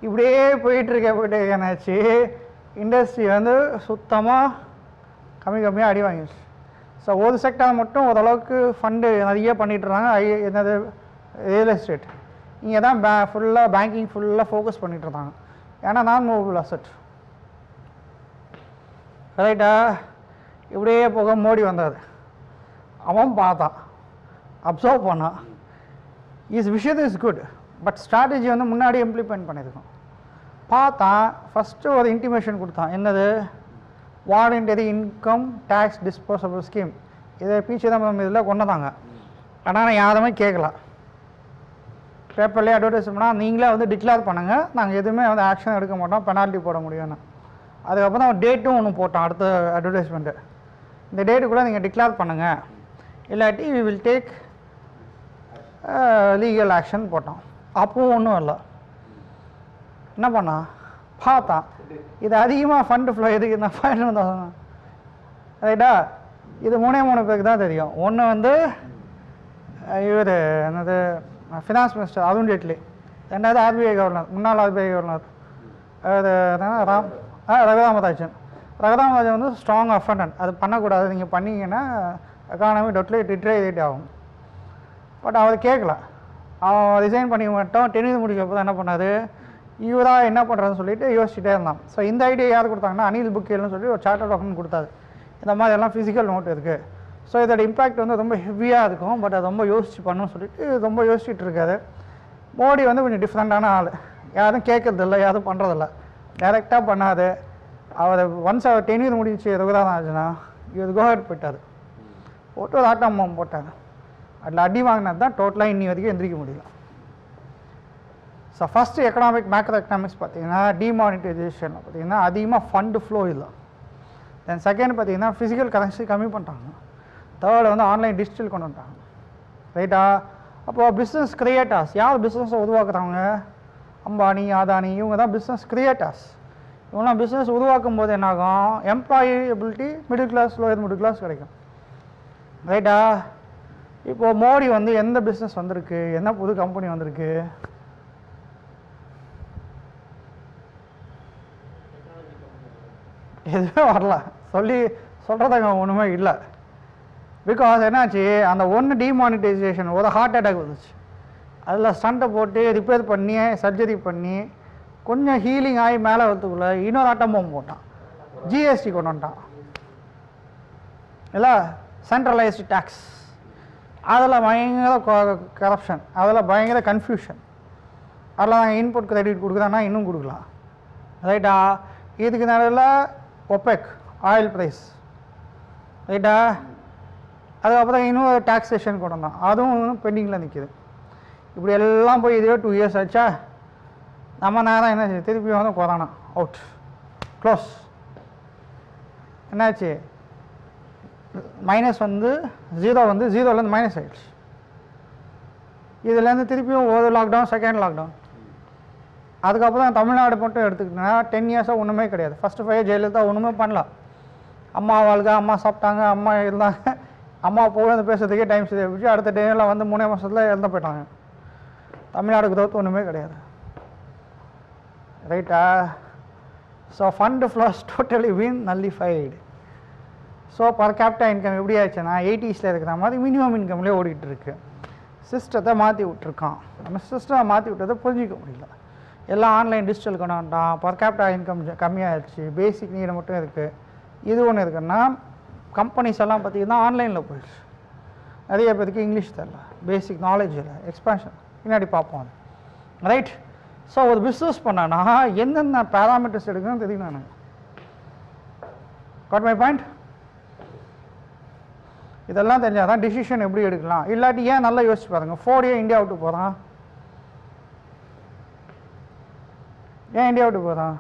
இப்படியே போயிட்டு என்னாச்சு, இண்டஸ்ட்ரி வந்து சுத்தமாக கம்மியாக அடி வாங்கிடுச்சு. ஸோ ஒரு செக்டார் மட்டும் ஓரளவுக்கு ஃபண்டு நிறைய பண்ணிட்டுருந்தாங்க. என்னது ரியல் எஸ்டேட். இங்கே தான் ஃபுல்லாக பேங்கிங் ஃபுல்லாக ஃபோக்கஸ் பண்ணிகிட்டு இருந்தாங்க. ஏன்னா நான் மூவபிள் அசட். ரைட்டா? இப்படியே போக மோடி வந்தார். அவன் பார்த்தான், அப்சர்வ் பண்ணான். விஷயத்து இஸ் குட், பட் ஸ்ட்ராட்டஜி வந்து முன்னாடி இம்ப்ளிமெண்ட் பண்ணியிருக்கோம். பார்த்தான், ஃபஸ்ட்டு ஒரு இன்டிமேஷன் கொடுத்தான். என்னது? Voluntary income tax disposable scheme. இதை பி.சிதம்பரம் இதில் கொண்டதாங்க. ஆனால் நான் யாருமே கேட்கல. பேப்பர்லேயே அட்வர்டைஸ் பண்ணால் நீங்களே வந்து டிக்ளேர் பண்ணுங்கள், நாங்கள் எதுவுமே வந்து ஆக்ஷன் எடுக்க மாட்டோம், பெனால்ட்டி போட முடியும்னு. அதுக்கப்புறம் தான் டேட்டும் ஒன்று போட்டோம். அடுத்த அட்வர்டைஸ்மெண்ட்டு, இந்த டேட்டு கூட நீங்கள் டிக்ளேர் பண்ணுங்கள், இல்லாட்டி we will take legal action போட்டோம். அப்பவும் ஒன்றும் இல்லை. என்ன பண்ணா? பார்த்தான், இது அதிகமாக ஃபண்டு ஃப்ளோ எதுக்கு நான் ஃபைனல் தான் சொன்னேன். ரைட்டா? இது 3 பேருக்கு தான் தெரியும். ஒன்று வந்து இவர் என்னது ஃபினான்ஸ் மினிஸ்டர் அருண் ஜேட்லி, ரெண்டாவது ஆர்பிஐ கவர்னர், முன்னாள் ஆர்பிஐ கவர்னர் அது ரகுராமராஜன். ரகுராமராஜன் வந்து ஸ்ட்ராங் அஃபண்டன்ட், அது பண்ணக்கூடாது, நீங்கள் பண்ணிங்கன்னா எக்கானமி டிட்ரேட் ஆகும். பட் அவர் கேட்கல. அவன் ரிசைன் பண்ணி மட்டும் டென்னிஸ் முடிக்கப்போ தான் என்ன பண்ணார், இவராக என்ன பண்ணுறதுன்னு சொல்லிட்டு யோசிச்சுட்டே இருந்தான். ஸோ இந்த ஐடியா யார் கொடுத்தாங்கன்னா அனில் புக்கேல்னு சொல்லி ஒரு சார்ட்டர்ட் அக்கௌண்ட் கொடுத்தாரு. இந்த மாதிரி எல்லாம் ஃபிசிக்கல் நோட் இருக்குது. ஸோ இதோட இம்பேக்ட் வந்து ரொம்ப ஹெவியாக இருக்கும், பட் அது ரொம்ப யோசிச்சு பண்ணணும்னு சொல்லிட்டு ரொம்ப யோசிச்சுட்டு இருக்காரு. மோடி வந்து கொஞ்சம் டிஃப்ரெண்ட்டான ஆள், யாரும் கேட்கறதில்ல, யாரும் பண்ணுறதில்ல, டைரெக்டாக பண்ணாது. அவர் ஒன்ஸ் அவர் டென்னிஸ் முடிச்சு ரகுராமராஜனா இவர் கோஹெட் போயிட்டார், போட்டு ஒரு ஆட்டம் போட்டார். அதில் அடி வாங்கினது தான் டோட்டலாக இன்னி வரைக்கும் எந்திரிக்க முடியல. ஸோ ஃபஸ்ட்டு மேக்ரோ எக்கனாமிக்ஸ் பார்த்தீங்கன்னா டிமானிட்டைசேஷன் பார்த்தீங்கன்னா அதிகமாக ஃபண்டு ஃப்ளோ இல்லை. தென் செகண்ட் பார்த்தீங்கன்னா ஃபிசிக்கல் கரன்சி கம்மி பண்ணிட்டாங்க. தேர்டு வந்து ஆன்லைன் டிஜிட்டல் கொண்டு வந்துட்டாங்க. ரைட்டா? அப்போது பிஸ்னஸ் கிரியேட்டர்ஸ் யார் பிஸ்னஸை உருவாக்குறாங்க? அம்பானி, அதானி, இவங்க தான் பிஸ்னஸ் கிரியேட்டர்ஸ். இவங்களாம் பிஸ்னஸ் உருவாக்கும் போது என்னாகும்? Employability middle class, lower middle class கிடைக்கும். ரைட்டா? இப்போது மோடி வந்து எந்த பிஸ்னஸ் வந்திருக்கு, என்ன புது கம்பெனி வந்திருக்கு? எதுவுமே வரல. சொல்கிறதுக்கு ஒன்றுமே இல்லை. பிகாஸ் என்னாச்சு, அந்த ஒன்று டிமானிட்டைசேஷன் ஒரு ஹார்ட் அட்டாக் வந்துச்சு. அதில் ஸ்டண்ட்டை போட்டு ரிப்பேர் பண்ணி சர்ஜரி பண்ணி கொஞ்சம் ஹீலிங் ஆகி மேலே வரத்துக்குள்ளே இன்னொரு ஆட்டமும் போட்டான். ஜிஎஸ்டி கொண்டு வந்துட்டான் இல்லை, சென்ட்ரலைஸ்டு டேக்ஸ். அதில் பயங்கர கரப்ஷன், அதில் பயங்கர கன்ஃபியூஷன். அதில் நாங்கள் இன்புட் கிரெடிட் கொடுக்குறோன்னா இன்னும் கொடுக்கலாம். ரைட்டா? இதுக்கு நடுவில் ஒபெக் ஆயில் ப்ரைஸ். ரைட்டா? அதுக்கப்புறம் இன்னும் டாக்ஸேஷன் கொண்டு வந்தான், அதுவும் பெண்டிங்கில் நிற்கிது. இப்படி எல்லாம் போய் இதுவே 2 இயர்ஸ் ஆச்சா. நம்ம நேரம் என்ன செய்ய, திருப்பி வந்து கொரோனா அவுட், க்ளோஸ். என்னாச்சு? மைனஸ் வந்து ஜீரோ வந்து ஜீரோலேருந்து மைனஸ் ஆகிடுச்சு. இதுலேருந்து திருப்பியும் ஒரு லாக்டவுன், செகண்ட் லாக்டவுன். அதுக்கப்புறம் தமிழ்நாடு மட்டும் எடுத்துக்கிட்டோன்னா 10 இயர்ஸாக ஒன்றுமே கிடையாது. ஃபஸ்ட்டு 5 ஜெயலலிதா ஒன்றுமே பண்ணலாம். அம்மா வாழ்க, அம்மா சாப்பிட்டாங்க, அம்மா இருந்தாங்க, அம்மா போய் பேசுறதுக்கே டைம் சரி போச்சு. அடுத்த டேயில் வந்து 3 மாதத்தில் இறந்து போயிட்டாங்க. தமிழ்நாடு growth ஒன்றுமே கிடையாது. ரைட்டா? So fund flows totally been nullified. So per capita income எப்படி ஆச்சுன்னா 80s இருக்கிற மாதிரி மினிமம் இன்கம்லேயே ஓடிட்டு இருக்கு. சிஸ்டத்தை மாற்றி விட்டுருக்கான். நம்ம சிஸ்டத்தை மாற்றி விட்டதை புரிஞ்சிக்க முடியல. எல்லாம் ஆன்லைன் டிஜிட்டல் கொண்டு வந்துட்டான். பர் கேபிட்டா இன்கம் கம்மியாகிடுச்சு. பேசிக் நீடு மட்டும் இருக்குது. இது ஒன்று இருக்குன்னா கம்பெனிஸ் எல்லாம் பார்த்திங்கன்னா ஆன்லைனில் போயிடுச்சு. நிறைய பேருக்கு இங்கிலீஷ் தெரியல, பேசிக் நாலேஜ் இல்லை, எக்ஸ்பான்ஷன் பின்னாடி பார்ப்போம் அது. ரைட்? ஸோ ஒரு பிஸ்னஸ் பண்ணனா என்னென்ன பேராமீட்டர்ஸ் எடுக்கணும்னு தெரியும். எனக்கு காட் மை பாயிண்ட். இதெல்லாம் தெரிஞ்சால் தான் டிசிஷன் எப்படி எடுக்கலாம். இல்லாட்டி ஏன் நல்லா யோசிச்சு பாருங்கள், ஃபோர்டே இந்தியா விட்டு போகிறான். ஏன் இந்தியா விட்டு போகிறான்?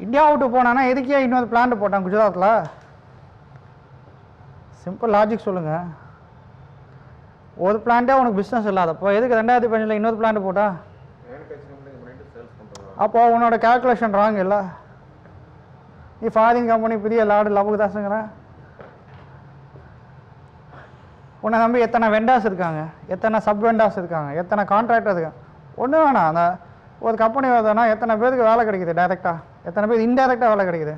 இந்தியா விட்டு போனான்னா எதுக்கே இன்னொரு பிளான்ட் போட்டான் குஜராத்தில்? சிம்பிள் லாஜிக் சொல்லுங்கள். ஒரு பிளான்ட்டே உனக்கு பிஸ்னஸ் இல்லாதப்போ எதுக்கு 2015 இன்னொரு பிளான்ட் போட்டா? அப்போ உன்னோட கேல்குலேஷன் ராங் இல்லை. நீ ஃபாரின் கம்பெனி பெரிய லாடு லபுக்கு தாசுங்கிற. உன்னை நம்பி எத்தனை வெண்டாஸ் இருக்காங்க, எத்தனை சப் வெண்டாஸ் இருக்காங்க, எத்தனை கான்ட்ராக்டர் இருக்காங்க. ஒன்றும் வேணாம். அந்த ஒரு கம்பெனி வருதுன்னா எத்தனை பேருக்கு வேலை கிடைக்குது டைரெக்டாக, எத்தனை பேர் இன்டைரக்டாக வேலை கிடைக்குது.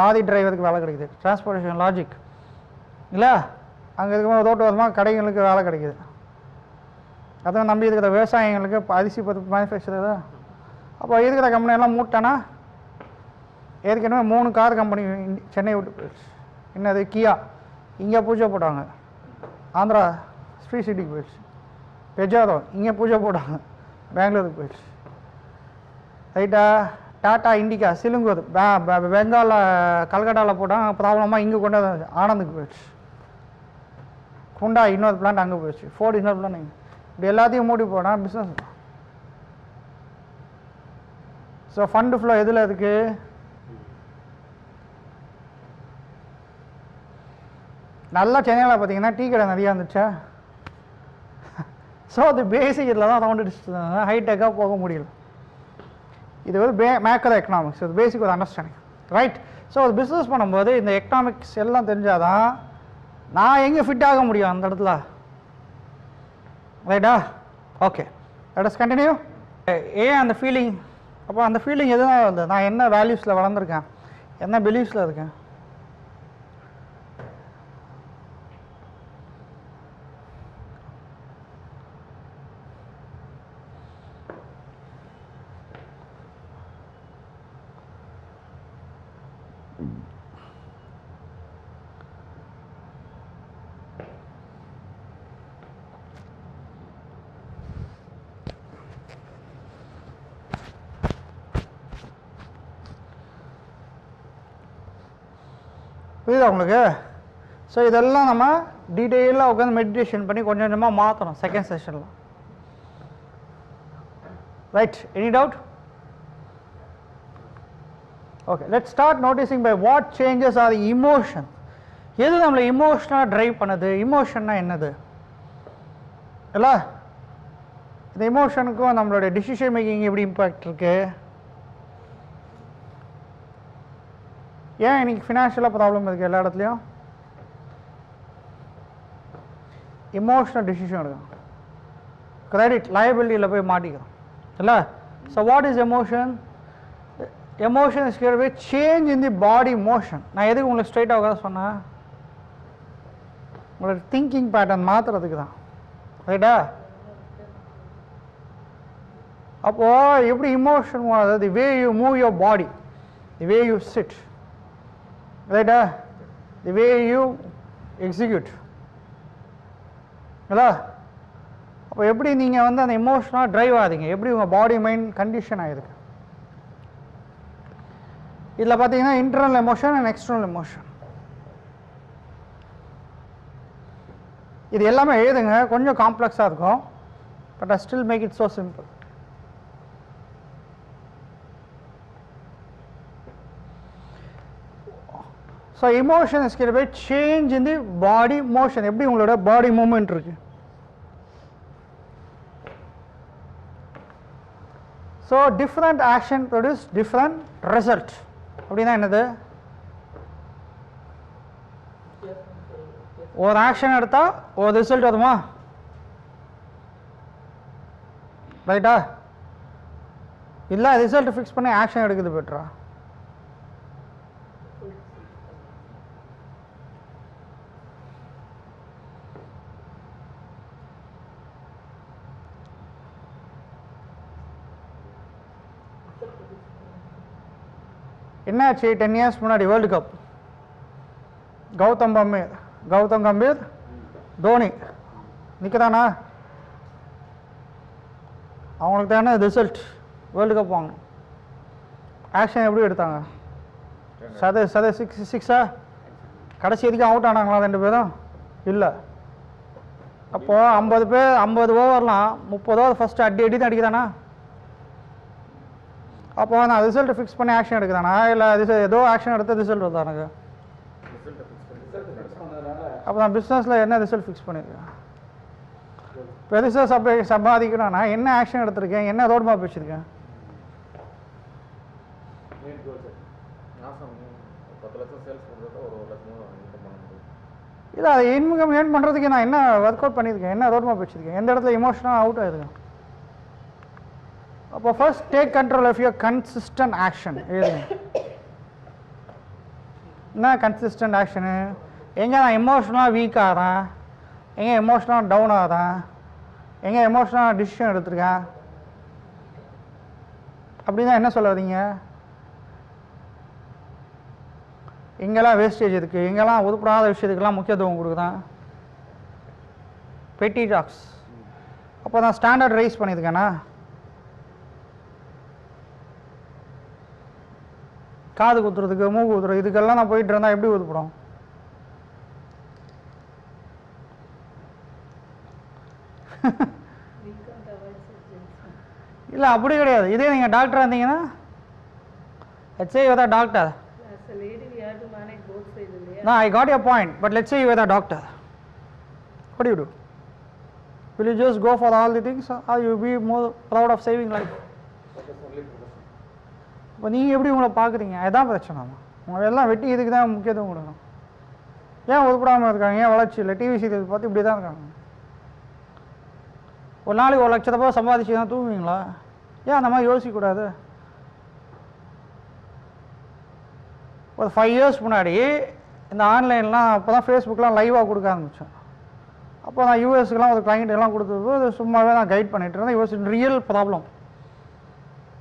லாரி டிரைவருக்கு வேலை கிடைக்குது, டிரான்ஸ்போர்ட்டேஷன் லாஜிக் இல்லை, அங்கே இருக்கும்போது ரோட்டு வருமா கடைகளுக்கு வேலை கிடைக்குது. அதான் நம்பி இருக்கிற விவசாயிகளுக்கு அரிசி பருப்பு மேனுஃபேக்சர். அப்போ இருக்கிற கம்பெனியெல்லாம் மூட்டானா ஏற்கனவே 3 கார் கம்பெனி சென்னை விட்டு போயிடுச்சு. என்னது கியா இங்கே பூஜை போட்டாங்க, ஆந்திரா ஸ்ரீ சிட்டிக்கு போயிடுச்சு. பெஜாரோ இங்கே பூஜை போட்டாங்க, பெங்களூருக்கு போயிடுச்சு. ரைட்டா? டாட்டா இண்டிகா சிலுங்கூர் பெங்காலில் கல்கட்டாவில் போட்டாங்க, ப்ராப்ளமாக இங்கே கொண்டு வந்து ஆனந்துக்கு போயிடுச்சு. குண்டா இன்னொரு பிளான்ட் அங்கே போயிடுச்சு, ஃபோர்டு இன்னொரு பிளான்ட் இங்கே. இப்படி எல்லாத்தையும் மூடி போனால் பிஸ்னஸ். ஸோ ஃபண்டு ஃப்ளோ எதில் இருக்குது? நல்லா சென்னையில் பார்த்தீங்கன்னா டீ கடை நிறையா இருந்துச்சா. ஸோ அது பேசிக் இதில் தான் ரவுண்ட் அடிச்சுட்டு ஹைடெக்காக போக முடியல. இது வந்து மேக்ரோ எக்கனாமிக்ஸ், இது பேசிக் ஒரு அண்டர்ஸ்டாண்டிங். ரைட்? ஸோ அது பிஸ்னஸ் பண்ணும்போது இந்த எக்கனாமிக்ஸ் எல்லாம் தெரிஞ்சாதான் நான் எங்கே ஃபிட் ஆக முடியும் அந்த இடத்துல. ரைட்டா? Okay, let us continue. ஏன் அந்த ஃபீலிங்? அப்போ அந்த ஃபீலிங் எதுவும் வந்து நான் என்ன வேல்யூஸில் வளர்ந்துருக்கேன், என்ன பிலீஃப்ஸில் இருக்கேன். புரியுதா உங்களுக்கு? ஸோ இதெல்லாம் நம்ம டீட்டெயிலாக உட்காந்து மெடிடேஷன் பண்ணி கொஞ்சம் கொஞ்சமாக மாற்றணும் செகண்ட் செஷனில். Right? Any doubt? Okay, let start noticing by what changes are emotion. எது நம்மளை இமோஷனாக ட்ரைவ் பண்ணுது? இமோஷன்னா என்னது இல்லை? இந்த இமோஷனுக்கும் நம்மளுடைய டிசிஷன் மேக்கிங் எப்படி இம்பேக்ட் இருக்குது? ஏன் இன்னைக்கு ஃபினான்ஷியலாக ப்ராப்ளம் இருக்குது எல்லா இடத்துலையும்? இமோஷனல் டிசிஷன் எடுக்கணும். கிரெடிட் லயபிலிட்டியில் போய் மாட்டிக்கிறோம் இல்லை? So what is emotion? Emotion is created by change in the body motion. நான் எதுக்கு உங்களுக்கு ஸ்ட்ரைட்டாக உட்கார சொன்னேன்? உங்களோட திங்கிங் பேட்டர்ன் மாற்றுறதுக்கு தான். ரைட்டா? அப்போது எப்படி இமோஷன் மாறுது? The way you move your body, the way you sit, ரைட்டா? தி வே யூ எக்ஸிக்யூட் இல்லை? அப்போ எப்படி நீங்கள் வந்து அந்த இமோஷனாக ட்ரைவ் ஆகுதுங்க, எப்படி உங்கள் பாடி மைண்ட் கண்டிஷன் ஆகிருக்கு. இதில் பார்த்தீங்கன்னா internal emotion and external emotion. இது எல்லாமே எழுதுங்க, கொஞ்சம் காம்ப்ளெக்ஸாக இருக்கும், but I still make it so simple. So emotion is created by change in the body motion. எப்படி உங்களோட பாடி மூமெண்ட் இருக்கு. So different action produce different result. அப்படின்னா என்னது? ஒரு ஆக்ஷன் எடுத்தால் ஒரு ரிசல்ட் வருமா? ரைட்டா? இல்லை ரிசல்ட் ஃபிக்ஸ் பண்ணி ஆக்ஷன் எடுக்குது பெட்டரா? என்னாச்சு 10 இயர்ஸ் முன்னாடி வேர்ல்டு கப், கௌதம் கம்பீர் தோனி நிற்கிறானா? அவங்களுக்கு தானே ரிசல்ட் வேர்ல்டு கப் வாங்கணும். ஆக்ஷன் எப்படி எடுத்தாங்க? சிக்ஸா கடைசி வரைக்கும் அவுட் ஆனாங்களா 2 பேரும்? இல்லை. அப்போது 50 ஓவர்லாம் 30 ஓவர் ஃபஸ்ட்டு அடி தான் அடிக்கிறானா? அப்போ நான் ரிசல்ட் ஃபிக்ஸ் பண்ணி ஆக்ஷன் எடுக்கிறானா, இல்லை ஏதோ ஆக்ஷன் எடுத்து ரிசல்ட் வருதா எனக்கு? அப்போ நான் பிஸ்னஸில் என்ன ரிசல்ட் ஃபிக்ஸ் பண்ணியிருக்கேன்? பெருசாக சம்பாதிக்கணும்னா என்ன ஆக்ஷன் எடுத்திருக்கேன், என்ன ரோட் மேப் வச்சுருக்கேன்? இல்லை அது இன்கம் ஏர்ன் பண்ணுறதுக்கு நான் என்ன ஒர்க் அவுட் பண்ணியிருக்கேன், என்ன ரோட் மேப் வச்சுருக்கேன், எந்த இடத்துல இமோஷனலாக அவுட் ஆகிருக்கேன். அப்போ first take control of your consistent action. எழுதுங்க என்ன கன்சிஸ்டன்ட் ஆக்ஷனு, எங்கே நான் எமோஷனலாக வீக் ஆகிறேன், எங்கே எமோஷனலாக டவுன் ஆகிறேன், எங்கே எமோஷனலாக டிசிஷன் எடுத்திருக்கேன் அப்படின்னா என்ன சொல்ல வரீங்க? எங்கெல்லாம் வேஸ்டேஜ் இருக்குது, எங்கெல்லாம் உருப்படாத விஷயத்துக்கெல்லாம் முக்கியத்துவம் கொடுக்குறேன், பெட்டி டாக்ஸ். அப்போ நான் ஸ்டாண்டர்ட் ரைஸ் பண்ணியிருக்கேனா? காது குத்துறதுக்கு மூக்கு குத்துறது இதுக்கெல்லாம் நான் போயிட்டு இருந்தால் எப்படி உருப்படும்? இல்லை அப்படி கிடையாது. இதே நீங்கள் டாக்டராக இருந்தீங்கன்னா let's say you are a doctor. As a lady, we have to manage both sides. No, I got your point, but let's say you are a doctor. What do you do? Will you just go for all the things, or you be more proud of saving life? இப்போ நீங்கள் எப்படி உங்களை பார்க்குறீங்க, அதுதான் பிரச்சனை. உங்களை எல்லாம் வெட்டி இதுக்கு தான் முக்கியத்துவம் கொடுக்கணும். ஏன் உருப்படாமல் இருக்காங்க, ஏன் வளர்ச்சி இல்லை? டிவி சீரியல் பார்த்து இப்படி தான் இருக்காங்க. ஒரு நாளைக்கு 1,00,000 ரூபாய் சம்பாதிச்சு தான் தூங்குவீங்களா? ஏன் அந்த மாதிரி யோசிக்கக்கூடாது? ஒரு 5 years முன்னாடி இந்த ஆன்லைன்லாம் அப்போ தான் ஃபேஸ்புக்கெலாம் லைவாக கொடுக்க ஆரம்பித்தேன். அப்போ நான் யூஎஸ்க்குலாம் ஒரு கிளைண்ட் எல்லாம் கொடுத்தது சும்மாவே நான் கைட் பண்ணிட்டு இருந்தேன். US real problem.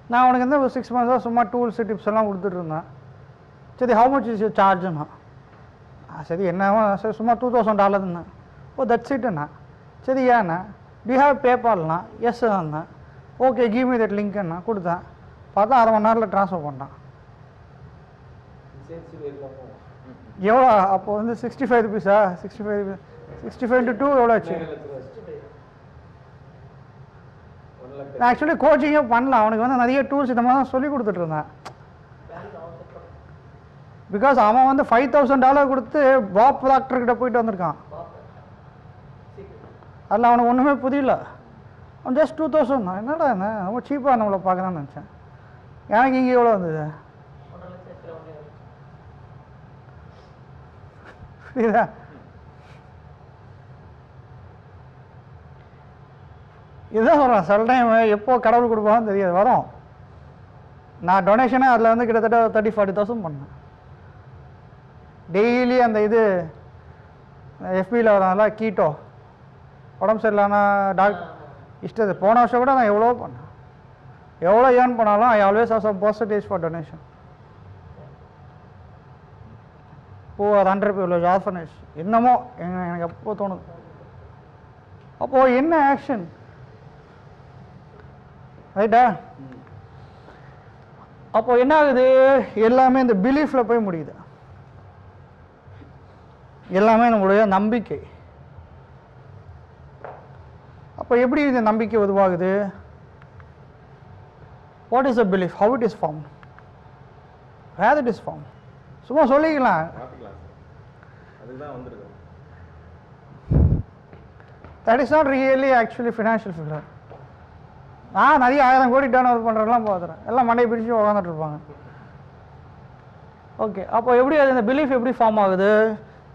நான் அவனுக்கு வந்து ஒரு 6 months சும்மா டூல்ஸ் டிப்ஸ் எல்லாம் கொடுத்துட்டு இருந்தேன். சரி ஹவு மச் இஸ் யூ சார்ஜுண்ணா? சரி என்ன சரி சும்மா $2,000. ஓ தட்ஸ் இட்டுண்ணா. சரி ஏண்ணா டி ஹேவ் பேபால்ண்ணா? எஸ் தான்ண்ணா. ஓகே கிவ் மீ தட் லிங்க்குண்ணா. கொடுத்தேன். பார்த்தா 1/2 மணி நேரத்தில் ட்ரான்ஸ்ஃபர் பண்ணான். எவ்வளோ அப்போ வந்து 65 rupees-ஆ? 65 into 2 எவ்வளோ ஆச்சு? நான் ஆக்சுவலி கோச்சிங்கே பண்ணலாம். அவனுக்கு வந்து நிறைய டூல்ஸ் இந்த மாதிரி தான் சொல்லி கொடுத்துட்டு இருந்தேன். பிகாஸ் அவன் வந்து $5,000 கொடுத்து பாப் டாக்டர்கிட்ட போயிட்டு வந்திருக்கான். அதில் அவனுக்கு ஒன்றுமே புரியல. அவன் ஜஸ்ட் 2,000 தான். என்னடா என்ன ரொம்ப சீப்பாக நம்மளை பார்க்குறான்னு நினச்சேன். எனக்கு இங்கே எவ்வளோ வந்தது புரியுதா? இதுதான் சொல்கிறேன். சில டைம் எப்போ கடவுள் கொடுப்பான்னு தெரியாது, வரும். நான் டொனேஷனே அதில் வந்து கிட்டத்தட்ட 30,000-40,000 பண்ணேன். டெய்லி அந்த இது எஃபியில் வரல கீட்டோ உடம்பு சரியில்லைன்னா டாக்டர் இஷ்டது. போன வருஷம் கூட நான் எவ்வளோ பண்ணேன். எவ்வளோ ஏர்ன் பண்ணாலும் I always have some percentage for donation. அது அண்டர்பிரிவிலேஜ் ஆர்ஃபனேஜ் என்னமோ எனக்கு எப்போ தோணுது. அப்போது என்ன ஆக்ஷன் ரைட்டா? அப்போது என்ன ஆகுது, எல்லாமே இந்த பிலீஃபில் போய் முடியுது. எல்லாமே நம்மளுடைய நம்பிக்கை. அப்போ எப்படி இந்த நம்பிக்கை உருவாகுது? What is a belief, how it is form, where it is form? சும்மா சொல்லிக்கலாம். That is not really actually financial figure. நான் நிறைய 1000 கோடி டர்ன் ஓவர் பண்ணுறதுலாம் பார்த்துறேன். எல்லாம் மண்டையை பிடிச்சி உட்காந்துட்டு இருப்பாங்க. ஓகே, அப்போ எப்படி அது இந்த பிலீஃப் எப்படி ஃபார்ம் ஆகுது?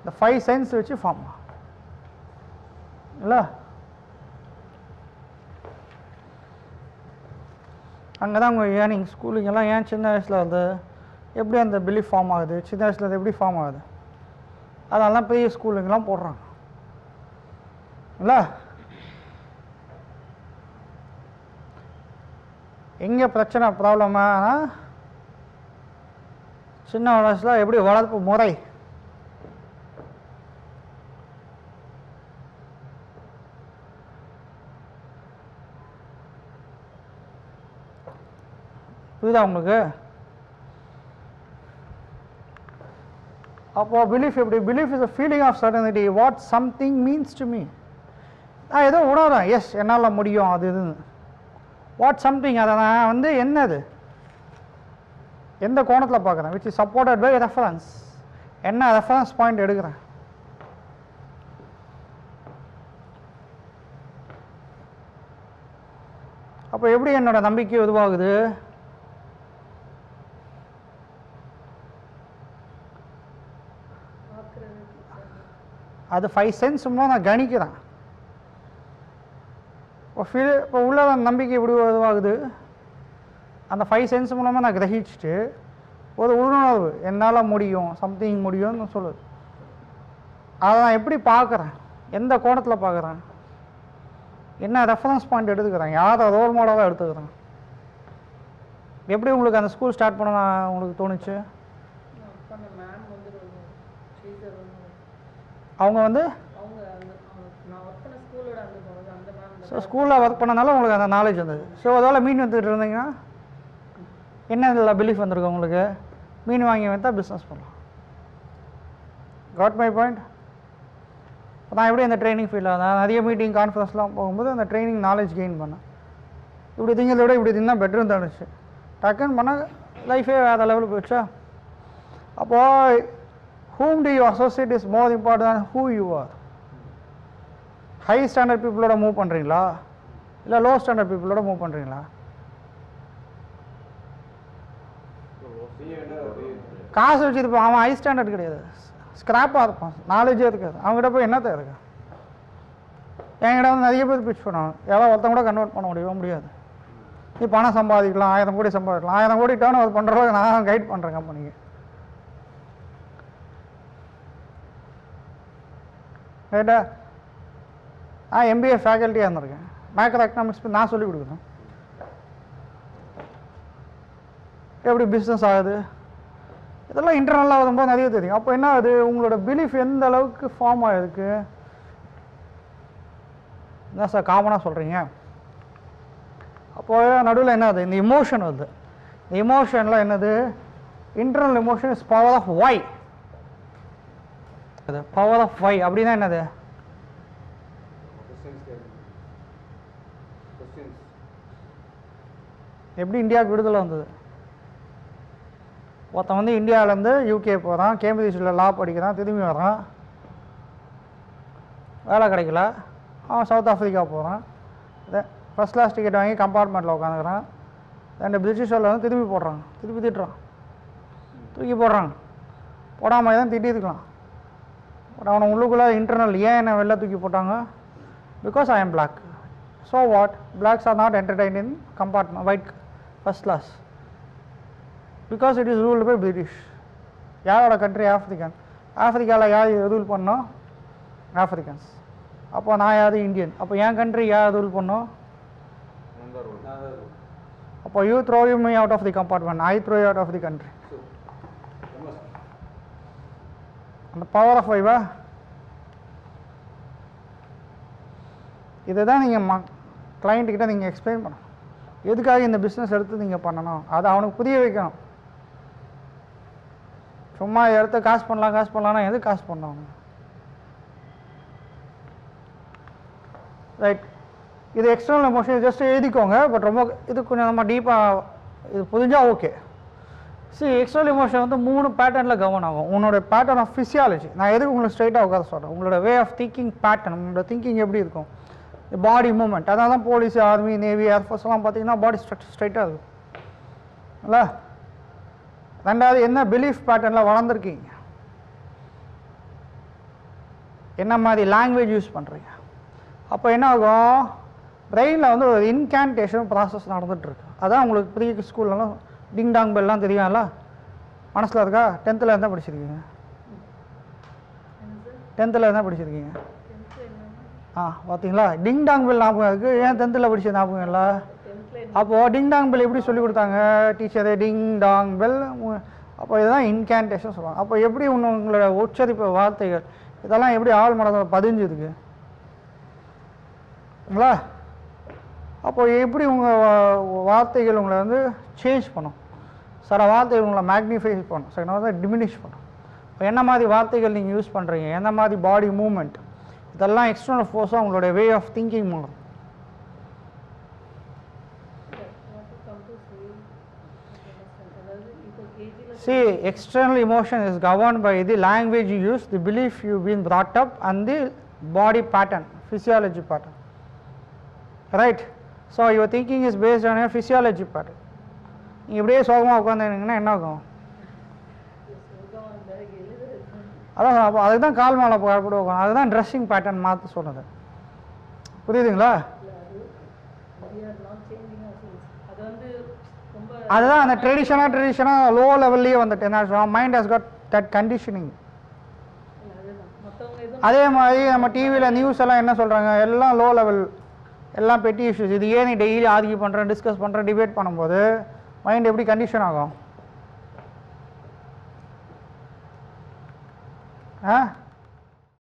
இந்த 5 சென்ஸ் வச்சு ஃபார்ம் ஆகும் இல்லை? அங்கே தான் உங்கள் ஏர்னிங் ஸ்கூலுங்கெல்லாம் ஏன் சின்ன வயசில் வந்து எப்படி அந்த பிலீஃப் ஃபார்ம் ஆகுது, சின்ன வயசில் அது எப்படி ஃபார்ம் ஆகுது, அதனால தான் பெரிய ஸ்கூலுங்கெல்லாம் போடுறாங்க இல்லை? எங்கே பிரச்சனை ப்ராப்ளமா? சின்ன வயசில் எப்படி வளர்ப்பு முறை, புரியுதா உங்களுக்கு? அப்போ பிலீஃப் எப்படி? Belief is a feeling of certainty, what something means to me. நான் ஏதோ உணர்றேன், எஸ் என்னால் முடியும் அது இதுன்னு. வாட் சம்திங் அதை நான் வந்து என்னது எந்த கோணத்தில் பார்க்குறேன், which is supported by reference. என்ன ரெஃபரன்ஸ் பாயிண்ட் எடுக்கிறேன்? அப்போ எப்படி என்னோட நம்பிக்கை உருவாகுது? அது 5 சென்ஸ் மூலம் நான் கணிக்கிறேன். இப்போ உள்ள நம்பிக்கை எப்படி உருவாகுது, அந்த 5 சென்ஸ் மூலமாக நான் கிரகிச்சுட்டு ஒரு உள்ளுணர்வு என்னால் முடியும், சம்திங் முடியும்னு சொல்லுது. அதை நான் எப்படி பார்க்குறேன், எந்த கோணத்தில் பார்க்குறேன், என்ன ரெஃபரன்ஸ் பாயிண்ட் எடுத்துக்கிறேன், யாரை ரோல் மாடலாக எடுத்துக்கிறேன். எப்படி உங்களுக்கு அந்த ஸ்கூல் ஸ்டார்ட் பண்ண உங்களுக்கு தோணுச்சு? அவங்க வந்து ஸோ ஸ்கூலில் ஒர்க் பண்ணனால உங்களுக்கு அந்த நாலேஜ் வந்தது. ஸோ அதால் மீன் வந்துட்டு இருந்தீங்கன்னா என்ன இதில் பிலீஃப் வந்திருக்கு உங்களுக்கு, மீன் வாங்கி வைத்தா பிஸ்னஸ் பண்ணலாம். Got my point. நான் எப்படி அந்த ட்ரைனிங் ஃபீல்டில் நான் நிறைய மீட்டிங் கான்ஃபரன்ஸ்லாம் போகும்போது அந்த ட்ரைனிங் நாலேஜ் கெயின் பண்ணேன். இப்படி திங்கிறத விட இப்படி தின்னா பெட்டர்னு தோணுச்சு. டக்குன்னு பண்ணால் லைஃபே வேறு லெவலுக்கு போயிடுச்சா. அப்போது whom do you associate is more important than who you are. High standard பீப்புளோட மூவ் பண்ணுறீங்களா இல்லை லோ ஸ்டாண்டர்ட் பீப்புளோட மூவ் பண்ணுறீங்களா? காசு வச்சுருப்பான், அவன் ஹை ஸ்டாண்டர்ட் கிடையாது, ஸ்க்ராப்பாக இருப்பான், நாலேஜே இருக்காது. அவங்ககிட்ட போய் என்னத்தை இருக்கு? என்கிட்ட வந்து நிறைய பேர் பிச் பண்ணுவாங்க, எவ்வளோ ஒருத்தன் கூட கன்வெர்ட் பண்ண முடியாது. நீ பணம் சம்பாதிக்கலாம், 1000 கோடி சம்பாதிக்கலாம், 1000 கோடி டேர்ன் ஓவர் பண்ணுறவங்க நான் கைட் பண்ணுறேன் கம்பெனிக்கு. ரைட்டா? எம்பிஏ ஃபேக்கல்ட்டியாக இருந்திருக்கேன், மேக்ரோ எக்கனாமிக்ஸ் நான் சொல்லிக் கொடுக்குறேன். எப்படி பிஸ்னஸ் ஆகுது இதெல்லாம் இன்டர்னலாக வரும்போது நிறைய தெரியும். அப்போ என்ன ஆகுது, உங்களோட பிலீஃப் எந்த அளவுக்கு ஃபார்ம் ஆகிருக்கு. என்ன சார் காமனாக சொல்கிறீங்க? அப்போது நடுவில் என்ன ஆகுது, இந்த இமோஷன் வருது. இந்த இமோஷனில் என்னது, internal emotion is power of why. Power of why அப்படின்னா என்னது, எப்படி இந்தியாவுக்கு விடுதலை வந்தது? ஒருத்தன் வந்து இந்தியாவிலேருந்து யூகே போகிறான், கேம்பிரிட்ஜில் லா படிக்கிறான், திரும்பி வரான், வேலை கிடைக்கல, அவன் சவுத் ஆஃப்ரிக்கா போகிறான், ஃபஸ்ட் கிளாஸ் டிக்கெட் வாங்கி கம்பார்ட்மெண்ட்டில் உட்காந்துக்கிறான். 2 பிரிட்டிஷரில் வந்து திரும்பி போடுறான், திருப்பி திட்டுறான், தூக்கி போடுறாங்க. போடாமல் தான் திட்டிருக்கலாம். பட் அவனை உள்ளுக்குள்ளே இன்டர்னல் ஏன் என்ன வெளில தூக்கி போட்டாங்க, because I am black. So what, blacks are not entertain in compartment white first class because it is ruled by British. யாரோட கண்ட்ரி, ஆஃப்ரிக்கன். ஆஃப்ரிக்காவில் யார் ரூல் பண்ணோம், ஆஃப்ரிக்கன்ஸ். அப்போ நான் யார், இந்தியன். அப்போ என் கண்ட்ரி யார் ரூல் பண்ணோம், அப்போ you throw me out of the compartment, I throw out of the country. அந்த பவர் ஆஃப் வைவா இதை தான் நீங்கள் கிளைண்ட்டுக்கிட்ட நீங்கள் எக்ஸ்பிளைன் பண்ணணும். எதுக்காக இந்த பிஸ்னஸ் எடுத்து நீங்கள் பண்ணணும், அதை அவனுக்கு புரிய வைக்கணும். சும்மா எடுத்து காசு பண்ணலாம்னா எது காசு பண்ணணும், ரைட்? இது எக்ஸ்டர்னல் எமோஷன் ஜஸ்ட் எழுதிக்கோங்க. பட் ரொம்ப இது கொஞ்சம் நம்ம டீப்பாக இது புரிஞ்சால் ஓகே. எக்ஸ்டர்னல் எமோஷன் வந்து 3 பேட்டர்னில் கவர்ன் ஆகும். உன்னோட பேட்டர்ன் ஆஃப் ஃபிசியாலஜி, நான் எதுக்கு உங்களுக்கு ஸ்ட்ரைட்டாக உட்கார சொல்கிறேன், உங்களோட வே ஆஃப் திங்கிங் பேட்டர்ன், உங்களோட திங்கிங் எப்படி இருக்கும், பாடி மூமெண்ட். அதனால தான் போலீஸ், ஆர்மி, நேவி, ஏர்ஃபோர்ஸ்லாம் பார்த்தீங்கன்னா பாடி ஸ்ட்ரக்சர் ஸ்ட்ரைட்டாக இருக்கும் இல்லை? 2வது என்ன பிலீஃப் பேட்டர்னில் வளர்ந்துருக்கீங்க, என்ன மாதிரி லாங்குவேஜ் யூஸ் பண்ணுறீங்க. அப்போ என்ன ஆகும், பிரெயினில் வந்து ஒரு இன்கேன்டேஷன் ப்ராசஸ் நடந்துகிட்ருக்கு. அதான் உங்களுக்கு பெரிய ஸ்கூல்லலாம் டிங் டாங் பெல்லாம் தெரியும்ல, மனசில் இருக்கா? 10th என்ன படிச்சிருக்கீங்க, 10th என்ன படிச்சிருக்கீங்க? பார்த்தீங்களா, டிங் டாங் பெல் ஞாபகம் இருக்குது. ஏன் 10th படிச்ச ஞாபகம் இல்லை? அப்போது டிங் டாங் பெல் எப்படி சொல்லிக் கொடுத்தாங்க டீச்சரு, டிங் டாங் பெல். அப்போ இதுதான் இன்கேன்டேஷன் சொல்லுவாங்க. அப்போ எப்படி உங்களோட உச்சரிப்பு வார்த்தைகள் இதெல்லாம் எப்படி ஆள் மனதில் பதிஞ்சுதுங்களா? அப்போ எப்படி உங்கள் வார்த்தைகள் உங்களை வந்து சேஞ்ச் பண்ணும், சில வார்த்தைகள் உங்களை மேக்னிஃபை பண்ணும், சில வார்த்தை டிமினிஷ் பண்ணும். இப்போ என்ன மாதிரி வார்த்தைகள் நீங்கள் யூஸ் பண்ணுறீங்க, என்ன மாதிரி பாடி மூமெண்ட், இதெல்லாம் எக்ஸ்டர்னல் ஃபோர்ஸாக உங்களுடைய வே ஆஃப் திங்கிங் மாறும். See, external emotion is governed by the language you use, the belief you've been brought up, and the body pattern, physiology pattern. Right? So your thinking is based on your physiology pattern. இப்படியே சோகமாக உட்காந்துங்கன்னா என்ன ஆகும்? அதான் அப்போ அதுக்கு தான் கால் மேலே போடுவோம், அதுதான் ட்ரெஸ்ஸிங் பேட்டர்ன் மாற்ற சொன்னது. புரியுதுங்களா? we are not changing ourselves. அது வந்து ரொம்ப அதுதான் அந்த ட்ரெடிஷனாக லோ லெவல்லையே வந்துட்டு என்ன mind has got that conditioning. அதுதான் மற்றவங்க எதுவும் அதே மாதிரி நம்ம டிவியில் நியூஸ் எல்லாம் என்ன சொல்கிறாங்க, எல்லாம் லோ லெவல், எல்லாம் பெட்டி இஷ்யூஸ். இது ஏன் நீ டெய்லி ஆர்கியூ பண்ணுறேன், டிஸ்கஸ் பண்ணுறேன், டிபேட் பண்ணும்போது மைண்ட் எப்படி கண்டிஷன் ஆகும்? ஆ